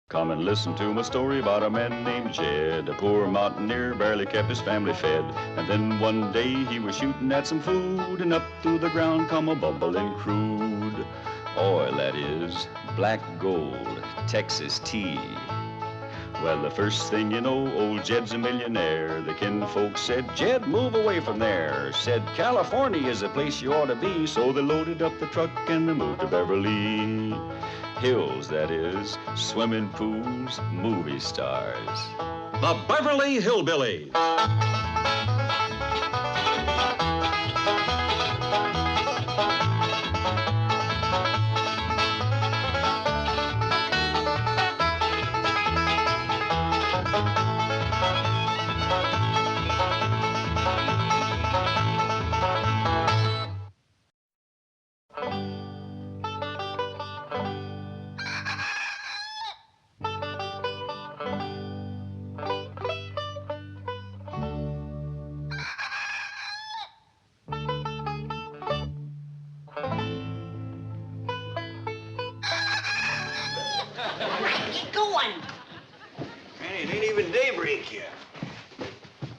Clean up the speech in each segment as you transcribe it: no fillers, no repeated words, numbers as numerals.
Come and listen to my story about a man named Jed. A poor mountaineer barely kept his family fed. And then one day he was shooting at some food, and up through the ground come a bubbling crude oil, that is, black gold, Texas tea. Well, the first thing you know, old Jed's a millionaire. The kinfolks said, Jed, move away from there. Said, California is the place you ought to be. So they loaded up the truck and they moved to Beverly Hills, that is, swimming pools, movie stars. The Beverly Hillbillies.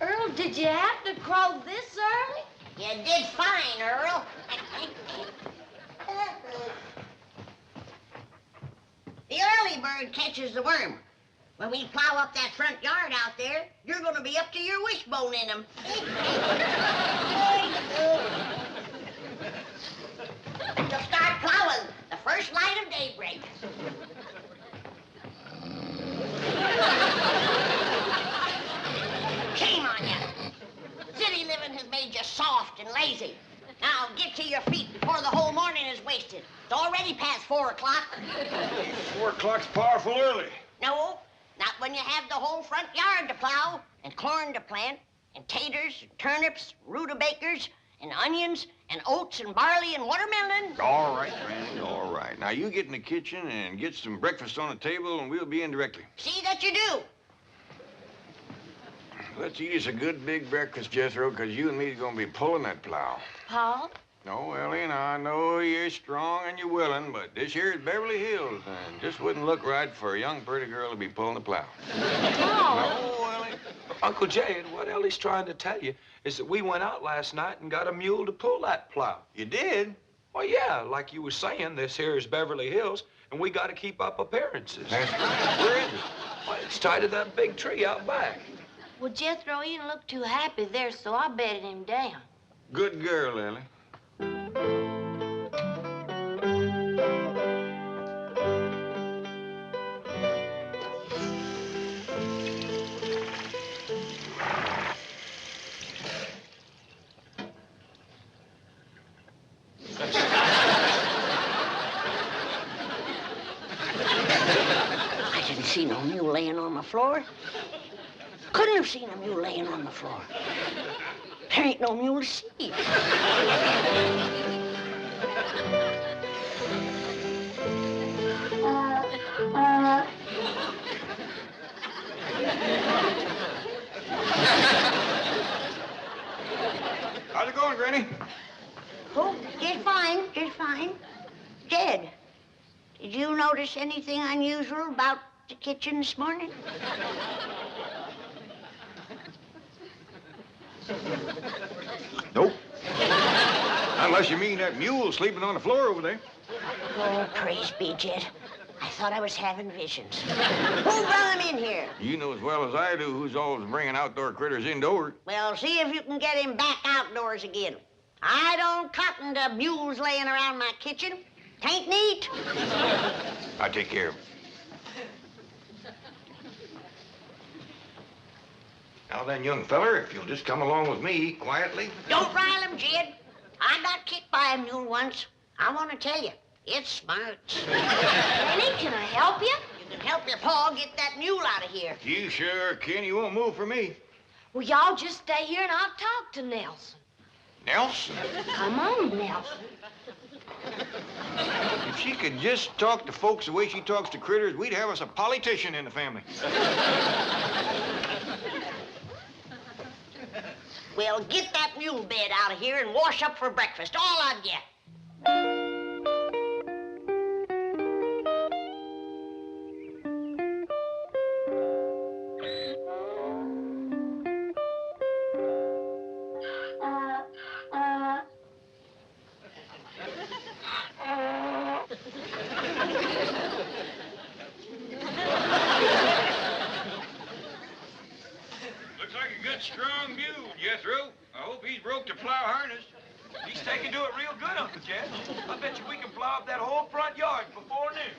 Earl, did you have to crow this early? You did fine, Earl. The early bird catches the worm. When we plow up that front yard out there, you're going to be up to your wishbone in them. You'll start plowing the first light of daybreak. Shame on you. City living has made you soft and lazy. Now get to your feet before the whole morning is wasted. It's already past 4 o'clock. 4 o'clock's powerful early. No, not when you have the whole front yard to plow, and corn to plant, and taters, and turnips, rutabagas, and onions, and oats, and barley, and watermelon. All right, Granny, all right. Now, you get in the kitchen and get some breakfast on the table, and we'll be in directly. See that you do. Let's eat us a good big breakfast, Jethro, because you and me are going to be pulling that plow. Paul? No, Ellie, now, I know you're strong and you're willing, but this here is Beverly Hills, and just wouldn't look right for a young, pretty girl to be pulling the plow. Paul? No, Ellie. Uncle Jed, what Ellie's trying to tell you is that we went out last night and got a mule to pull that plow. You did? Well, yeah, like you were saying, this here is Beverly Hills, and we got to keep up appearances. That's right. Where is it? Well, it's tied to that big tree out back. Well, Jethro, he didn't look too happy there, so I bedded him down. Good girl, Ellie. I didn't see no mule laying on the floor. Couldn't have seen a mule laying on the floor. There ain't no mule to see. How's it going, Granny? Oh, just fine, just fine. Jed, did you notice anything unusual about the kitchen this morning? Nope. Unless you mean that mule sleeping on the floor over there. Oh, praise be, Jed. I thought I was having visions. Who brought him in here? You know as well as I do who's always bringing outdoor critters indoors. Well, see if you can get him back outdoors again. I don't cotton to mules laying around my kitchen. Tain't neat. I'll take care of him. Now then, young feller, if you'll just come along with me quietly. Don't rile him, Jed. I got kicked by a mule once. I want to tell you, it smarts. Benny, can I help you? You can help your paw get that mule out of here. You sure can. You won't move for me. Well, y'all just stay here and I'll talk to Nelson. Nelson, Come on, Nelson. if she could just talk to folks the way she talks to critters, we'd have us a politician in the family. Well, get that mule bed out of here and wash up for breakfast, all of you. rope to plow harness. These they can do it real good, Uncle Jed. I bet you we can plow up that whole front yard before noon.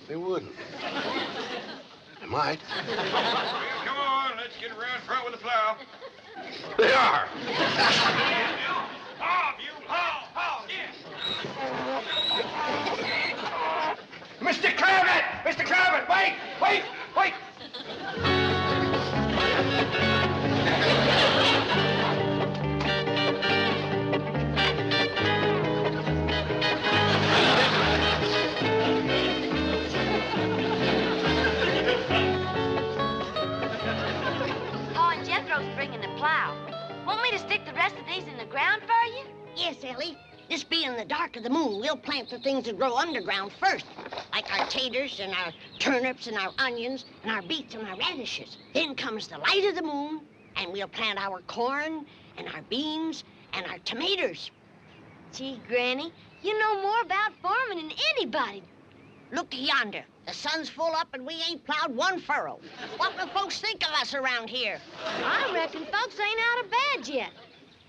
They wouldn't. They might. Well, come on, let's get around front with the plow. They are. Haw, mule, haw, haw, yes. Mr. Clavitt! Mr. Clavitt, wait! Wait! Wait! Oh, and Jethro's bringing the plow. Want me to stick the rest of these in the ground for you? Yes, Ellie. This being the dark of the moon, we'll plant the things that grow underground first, like our taters and our turnips and our onions and our beets and our radishes. Then comes the light of the moon, and we'll plant our corn and our beans and our tomatoes. Gee, Granny, you know more about farming than anybody. Look yonder. The sun's full up and we ain't plowed one furrow. What will folks think of us around here? I reckon folks ain't out of bed yet.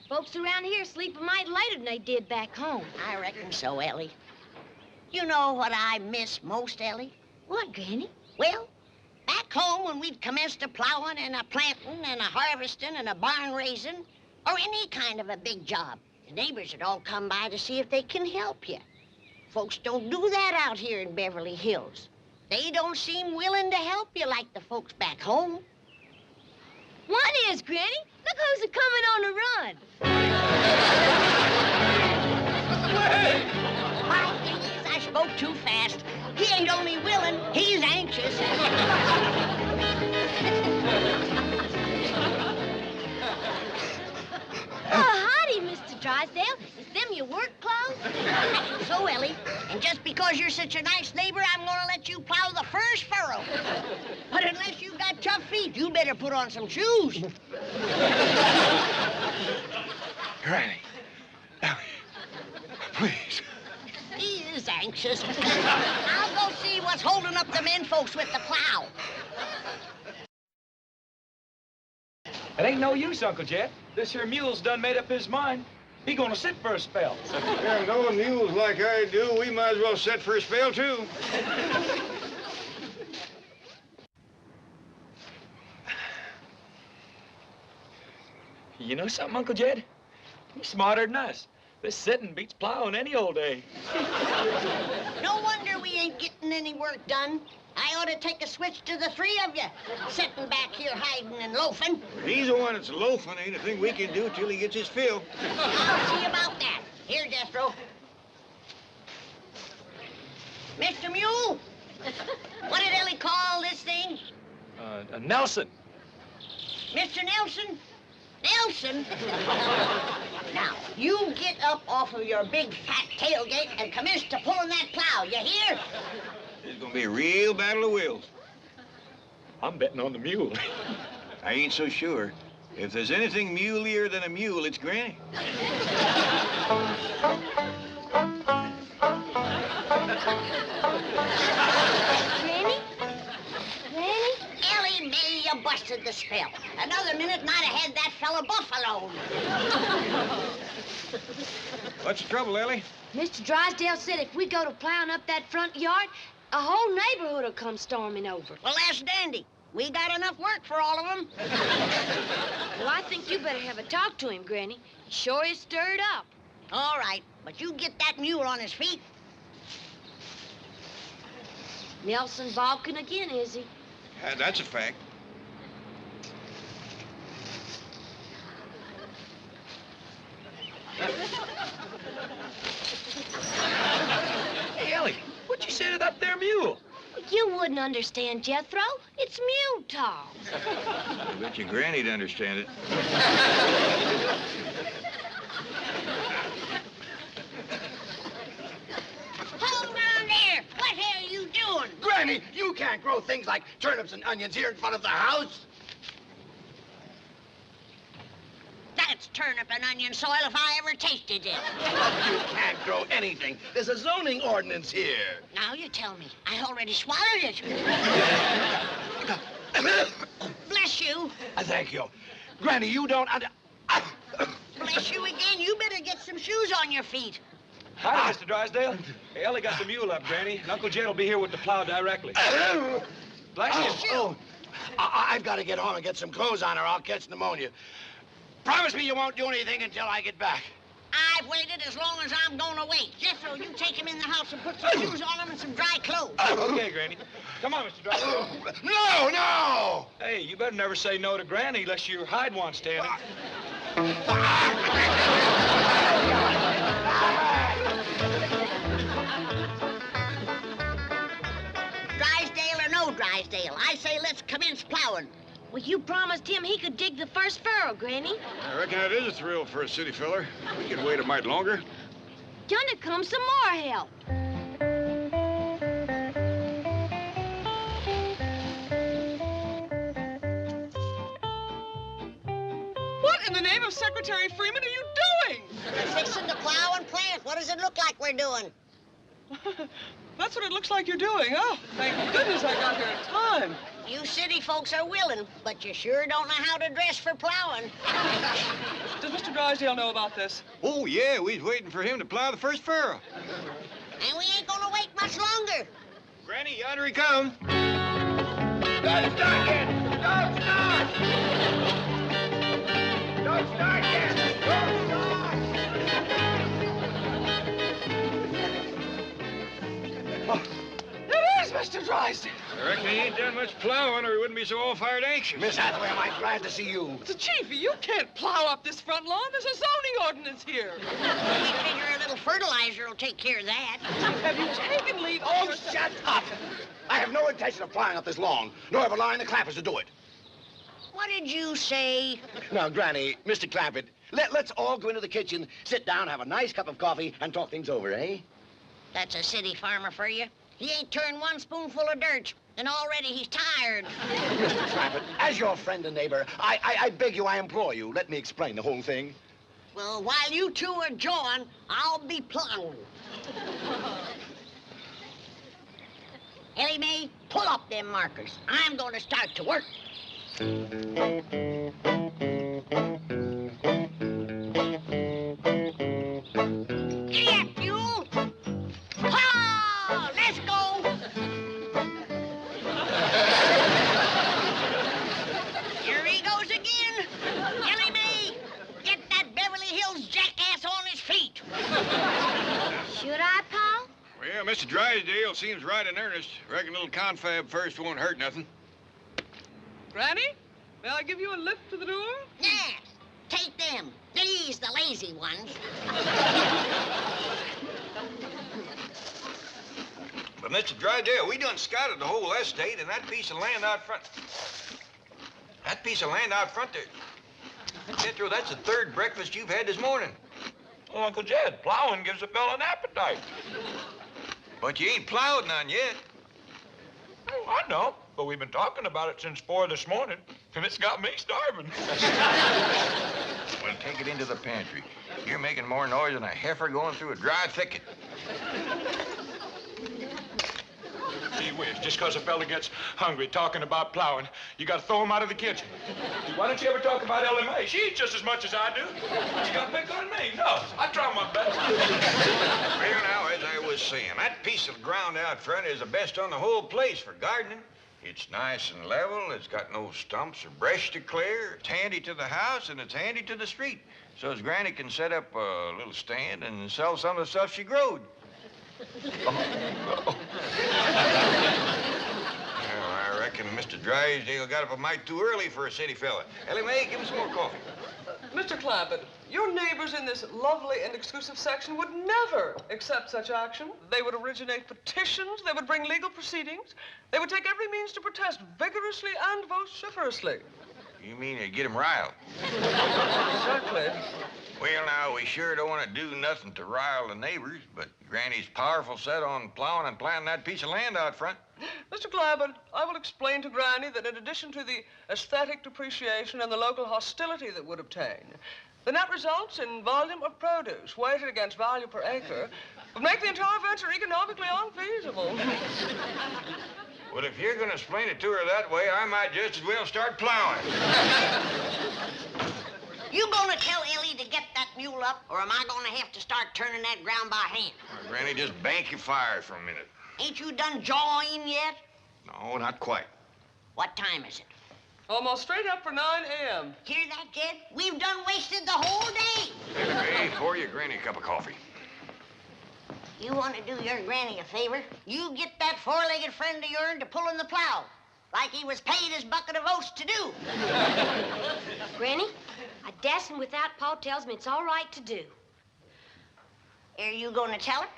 Folks around here sleep a mite later than they did back home. I reckon so, Ellie. You know what I miss most, Ellie? What, Granny? Well, back home when we'd commenced a plowing and a planting and a harvesting and a barn raising, or any kind of a big job, the neighbors would all come by to see if they can help you. Folks don't do that out here in Beverly Hills. They don't seem willing to help you like the folks back home. What is, Granny? Look who's a-coming on the run. Well, thing is, I spoke too fast. He ain't only willing, he's anxious. Oh, howdy, Mr. Drysdale. Is them your work clothes? So, Ellie, and just because you're such a nice neighbor, I'm gonna let you plow the first furrow. But unless you've got tough feet, you better put on some shoes. Granny. Ellie. Please. He is anxious. I'll go see what's holding up the men folks with the plow. It ain't no use, Uncle Jed. This here mule's done made up his mind. He gonna sit for a spell. Yeah, knowing mules like I do, we might as well set for a spell, too. You know something, Uncle Jed? He's smarter than us. This sitting beats plowing any old day. No wonder we ain't getting any work done. I ought to take a switch to the three of you, sitting back here hiding and loafing. He's the one that's loafing. Ain't a thing we can do till he gets his fill. I'll see about that. Here, Jethro. Mr. Mule, what did Ellie call this thing? Nelson. Mr. Nelson? Nelson? Now, you get up off of your big fat tailgate and commence to pulling that plow, you hear? It's gonna be a real battle of wills. I'm betting on the mule. I ain't so sure. If there's anything muleier than a mule, it's Granny. Granny? Granny? Ellie Mae, you busted the spell. Another minute and I'd have had that fella buffaloed. What's the trouble, Ellie? Mr. Drysdale said if we go to plowing up that front yard, a whole neighborhood will come storming over. Well, that's dandy. We got enough work for all of them. Well, I think you better have a talk to him, Granny. He sure is stirred up. All right, but you get that mule on his feet. Nelson balking again, is he? That's a fact. Hey, Ellie, what'd you say to that there mule? You wouldn't understand, Jethro. It's mule talk. I bet you Granny'd understand it. Hold on there. What the hell are you doing? Granny, you can't grow things like turnips and onions here in front of the house. That's turnip and onion soil if I ever tasted it. You can't grow anything. There's a zoning ordinance here. Now you tell me. I already swallowed it. Bless you. Thank you. Granny, you don't Bless you again. You better get some shoes on your feet. Hi, Mr. Drysdale. Hey, Ellie got the mule up, Granny, and Uncle Jed will be here with the plow directly. Bless you. Oh, I've got to get home and get some clothes on or I'll catch pneumonia. Promise me you won't do anything until I get back. I've waited as long as I'm gonna wait. Jethro, you take him in the house and put some shoes on him and some dry clothes. Okay, Granny. Come on, Mr. Drysdale. No! Hey, you better never say no to Granny unless your hide wants tanning. Drysdale or no Drysdale, I say let's commence plowing. Well, you promised him he could dig the first furrow, Granny. I reckon that is a thrill for a city feller. We can wait a mite longer. Yonder comes some more help. What in the name of Secretary Freeman are you doing? We're fixing to plow and plant. What does it look like we're doing? That's what it looks like you're doing. Oh, thank goodness I got here in time. You city folks are willing, but you sure don't know how to dress for plowing. Does Mr. Drysdale know about this? Oh, yeah, we was waiting for him to plow the first furrow. And we ain't gonna wait much longer. Granny, yonder he comes. Don't start yet! Don't start! Don't start yet! Don't start! It is Mr. Drysdale. I reckon he ain't done much plowing or he wouldn't be so all-fired anxious. Miss Hathaway, am I glad to see you? The Chief, you can't plow up this front lawn. There's a zoning ordinance here. We figure a little fertilizer will take care of that. Have you taken leave of Oh, your... shut up! I have no intention of plowing up this lawn, nor of allowing the clappers to do it. What did you say? Now, Granny, Mr. Clampett, let's all go into the kitchen, sit down, have a nice cup of coffee, and talk things over, eh? That's a city farmer for you. He ain't turned one spoonful of dirt, and already he's tired. Mr. Clampett, as your friend and neighbor, I beg you, I implore you, let me explain the whole thing. Well, while you two are jawing, I'll be plowing. Ellie Mae, pull up them markers. I'm going to start to work. Giddy up, Fuel! Ha! Let's go! Here he goes again. Ellie Mae, get that Beverly Hills jackass on his feet. Should I, Pa? Well, Mr. Drysdale seems right in earnest. Reckon a little confab first won't hurt nothing. Granny, may I give you a lift to the door? Yeah, take them. These the lazy ones. But, Mr. Drysdale, we done scouted the whole estate and that piece of land out front. That piece of land out front there. Jethro, that's the third breakfast you've had this morning. Oh, Uncle Jed, plowing gives a fella an appetite. But you ain't plowed none yet. Oh, I know, but we've been talking about it since 4 this morning, and it's got me starving. Well, take it into the pantry. You're making more noise than a heifer going through a dry thicket. Gee whiz, just 'cause a fella gets hungry talking about plowing, you gotta throw him out of the kitchen. Why don't you ever talk about Ellie Mae? She eats just as much as I do. You gotta pick on me. No, I try my best. Well, now, as I was saying, that piece of ground out front is the best on the whole place for gardening. It's nice and level. It's got no stumps or brush to clear. It's handy to the house, and it's handy to the street. So as Granny can set up a little stand and sell some of the stuff she growed. Well, I reckon Mr. Drysdale got up a mite too early for a city fella. Ellie Mae, give him some more coffee. Mr. Clampett, your neighbors in this lovely and exclusive section would never accept such action. They would originate petitions. They would bring legal proceedings. They would take every means to protest vigorously and vociferously. You mean to get him riled? Exactly. Well, now, we sure don't want to do nothing to rile the neighbors, but Granny's powerful set on plowing and planting that piece of land out front. Mr. Clampett, I will explain to Granny that in addition to the aesthetic depreciation and the local hostility that would obtain, the net results in volume of produce weighted against value per acre would make the entire venture economically unfeasible. Well, if you're gonna explain it to her that way, I might just as well start plowing. You gonna tell Ellie to get that mule up, or am I gonna have to start turning that ground by hand? Now, Granny, just bank your fire for a minute. Ain't you done jawing yet? No, not quite. What time is it? Almost straight up for 9 a.m. Hear that, Jed? We've done wasted the whole day. Hey, pour your Granny a cup of coffee. You want to do your granny a favor? You get that four-legged friend of yours to pull in the plow, like he was paid his bucket of oats to do. Granny, a dashing without Pa tells me it's all right to do. Are you going to tell her?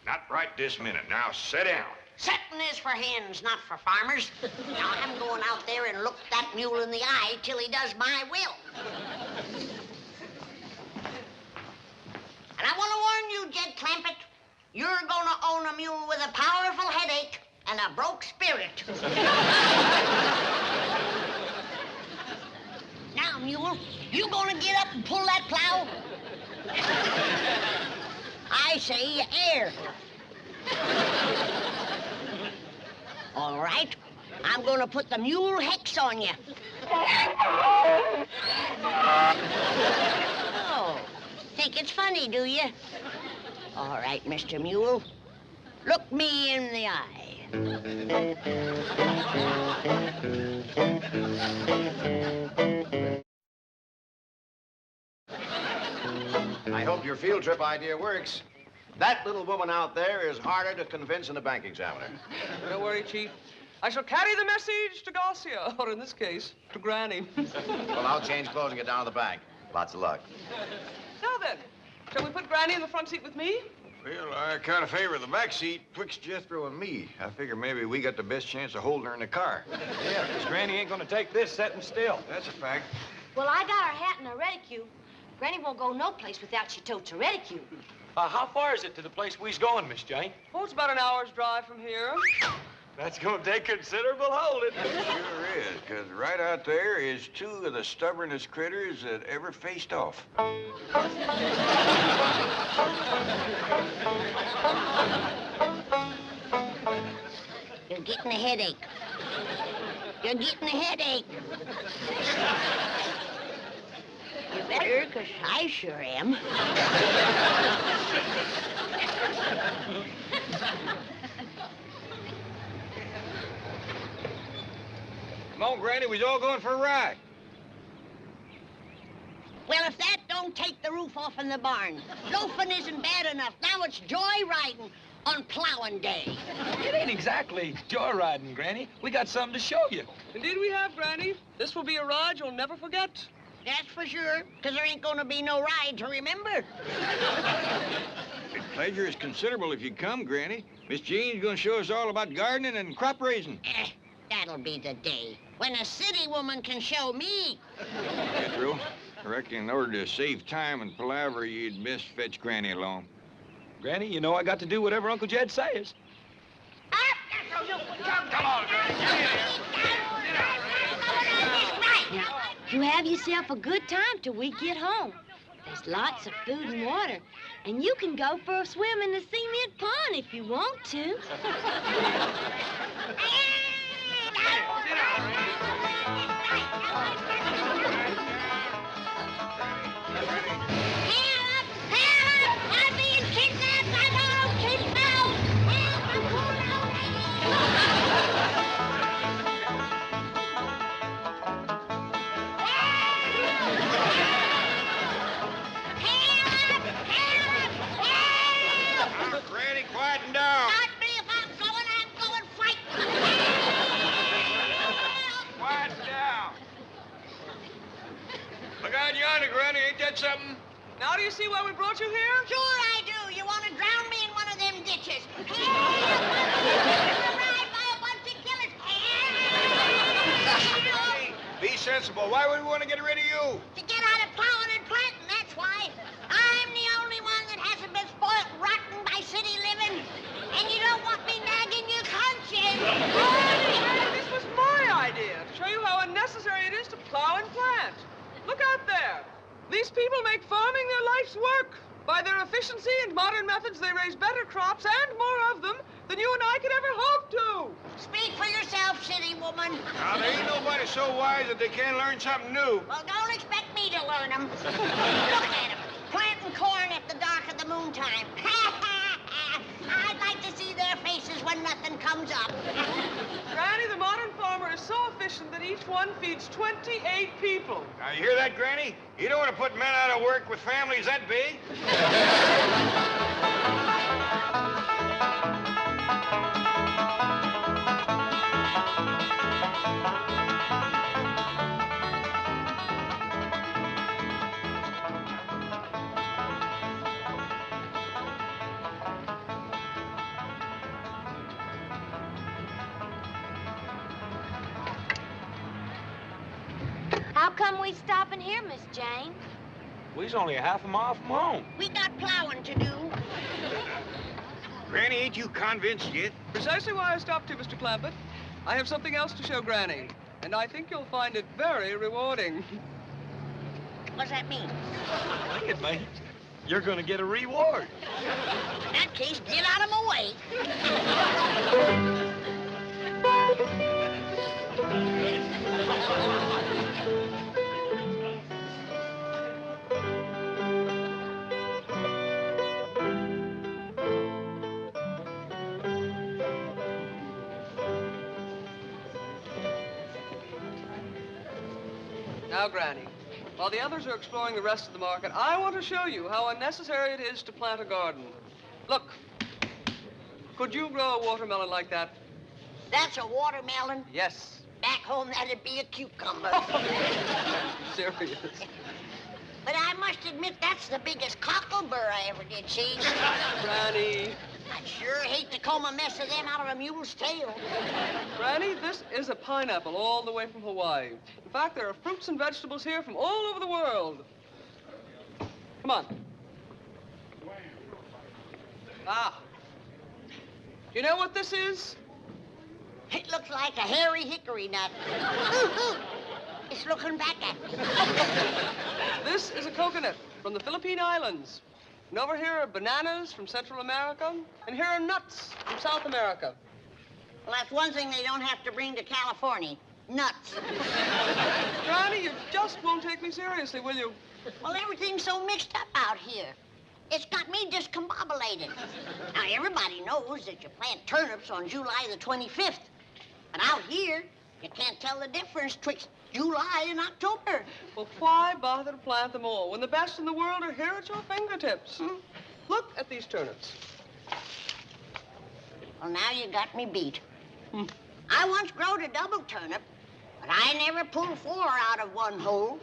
Not right this minute. Now, sit down. Setting is for hens, not for farmers. Now, I'm going out there and look that mule in the eye till he does my will. And I want to warn you, Jed Clampett, you're going to own a mule with a powerful headache and a broke spirit. Now, mule, you going to get up and pull that plow? I say air. All right, I'm going to put the mule hex on you. Oh, think it's funny, do you? All right, Mr. Mule, look me in the eye. I hope your field trip idea works. That little woman out there is harder to convince than a bank examiner. Don't worry, Chief. I shall carry the message to Garcia, or in this case, to Granny. Well, I'll change clothes and get down to the bank. Lots of luck. Now then, shall we put Granny in the front seat with me? Well, I kind of favor the back seat twixt Jethro and me. I figure maybe we got the best chance of holding her in the car. Yeah, because Granny ain't gonna take this sitting still. That's a fact. Well, I got her hat and her reticule. Granny won't go no place without she totes her reticule. How far is it to the place we's going, Miss Jane? Oh, it's about an hour's drive from here. That's gonna take considerable holding. It sure is, because right out there is two of the stubbornest critters that ever faced off. You're getting a headache. You're getting a headache. You better, because I sure am. Come on, Granny, we's all going for a ride. Well, if that don't take the roof off in the barn, loafing isn't bad enough. Now it's joyriding on plowing day. It ain't exactly joyriding, Granny. We got something to show you. Indeed we have, Granny. This will be a ride you'll never forget. That's for sure, because there ain't going to be no ride to remember. The pleasure is considerable if you come, Granny. Miss Jean's going to show us all about gardening and crop raising. That'll be the day when a city woman can show me. Jethro, I reckon in order to save time and palaver, you'd best fetch Granny along. Granny, you know I got to do whatever Uncle Jed says. Come on, Granny. Now, you have yourself a good time till we get home. There's lots of food and water, and you can go for a swim in the cement pond if you want to. Granny, quieten down. Not me if I'm going fighting. Quiet down. Look out yonder, Granny. Ain't that something? Now do you see why we brought you here? Sure I do. You want to drown me in one of them ditches. Be sensible. Why would we want to get rid of you? To get out of plowing and planting, that's why. I'm the only one that hasn't been spoiled rotten by city living. And you don't want me nagging your conscience. This was my idea, to show you how unnecessary it is to plow and plant. Look out there. These people make farming their life's work. By their efficiency and modern methods, they raise better crops and more of them than you and I could ever hope to. for yourself, city woman. Now, there ain't nobody so wise that they can't learn something new. Well, don't expect me to learn them. Look at them, planting corn at the dark of the moontime. I'd like to see their faces when nothing comes up. Granny, the modern farmer is so efficient that each one feeds 28 people. Now, you hear that, Granny? You don't want to put men out of work with families that big. How come we stopping here, Miss Jane? We's only a half a mile from home. We got plowing to do. Granny, ain't you convinced yet? Precisely why I stopped you, Mr. Clampett. I have something else to show Granny, and I think you'll find it very rewarding. What's that mean? I think it means you're gonna get a reward. In that case, get out of my way. Now, Granny, while the others are exploring the rest of the market, I want to show you how unnecessary it is to plant a garden. Look, could you grow a watermelon like that? That's a watermelon. Yes. Back home, that'd be a cucumber. Serious. But I must admit, that's the biggest cocklebur I ever did see. Granny. I'd sure hate to comb a mess of them out of a mule's tail. Granny, this is a pineapple all the way from Hawaii. In fact, there are fruits and vegetables here from all over the world. Come on. Ah. You know what this is? It looks like a hairy hickory nut. It's looking back at me. This is a coconut from the Philippine Islands. And over here are bananas from Central America, and here are nuts from South America. Well, that's one thing they don't have to bring to California. Nuts. Granny, you just won't take me seriously, will you? Well, everything's so mixed up out here. It's got me discombobulated. Now, everybody knows that you plant turnips on July the 25th. But out here, you can't tell the difference twixt July and October. Well, why bother to plant them all when the best in the world are here at your fingertips? Look at these turnips. Well, now you got me beat. I once growed a double turnip, but I never pulled 4 out of one hole.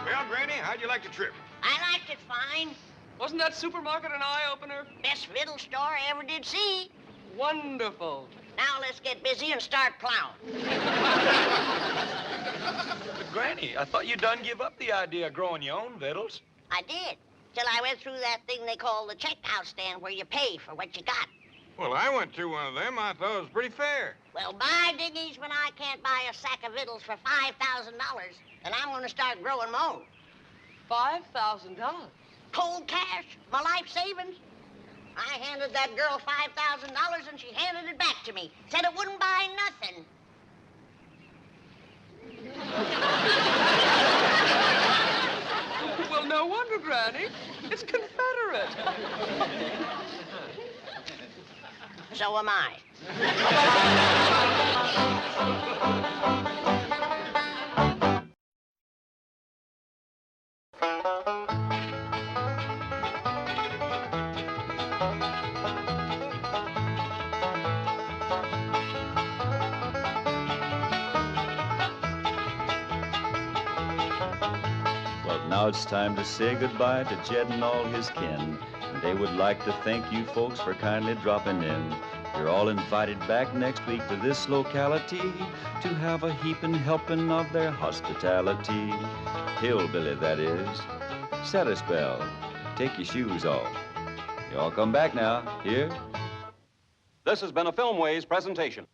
Well, Granny, how'd you like the trip? I liked it fine. Wasn't that supermarket an eye-opener? Best fiddle store I ever did see. Wonderful. Now let's get busy and start plowing. But Granny, I thought you done give up the idea of growing your own victuals. I did, till I went through that thing they call the checkout stand where you pay for what you got. Well, I went through one of them. I thought it was pretty fair. Well, by diggies, when I can't buy a sack of victuals for $5,000, then I'm going to start growing my own. $5,000. Cold cash, my life savings. I handed that girl $5,000 and she handed it back to me. Said it wouldn't buy nothing. Well, no wonder, Granny. It's Confederate. So am I. Well, now it's time to say goodbye to Jed and all his kin. And they would like to thank you folks for kindly dropping in. You're all invited back next week to this locality to have a heaping helping of their hospitality. Hillbilly, that is. Set a spell. Take your shoes off. You all come back now. Here? This has been a Filmways presentation.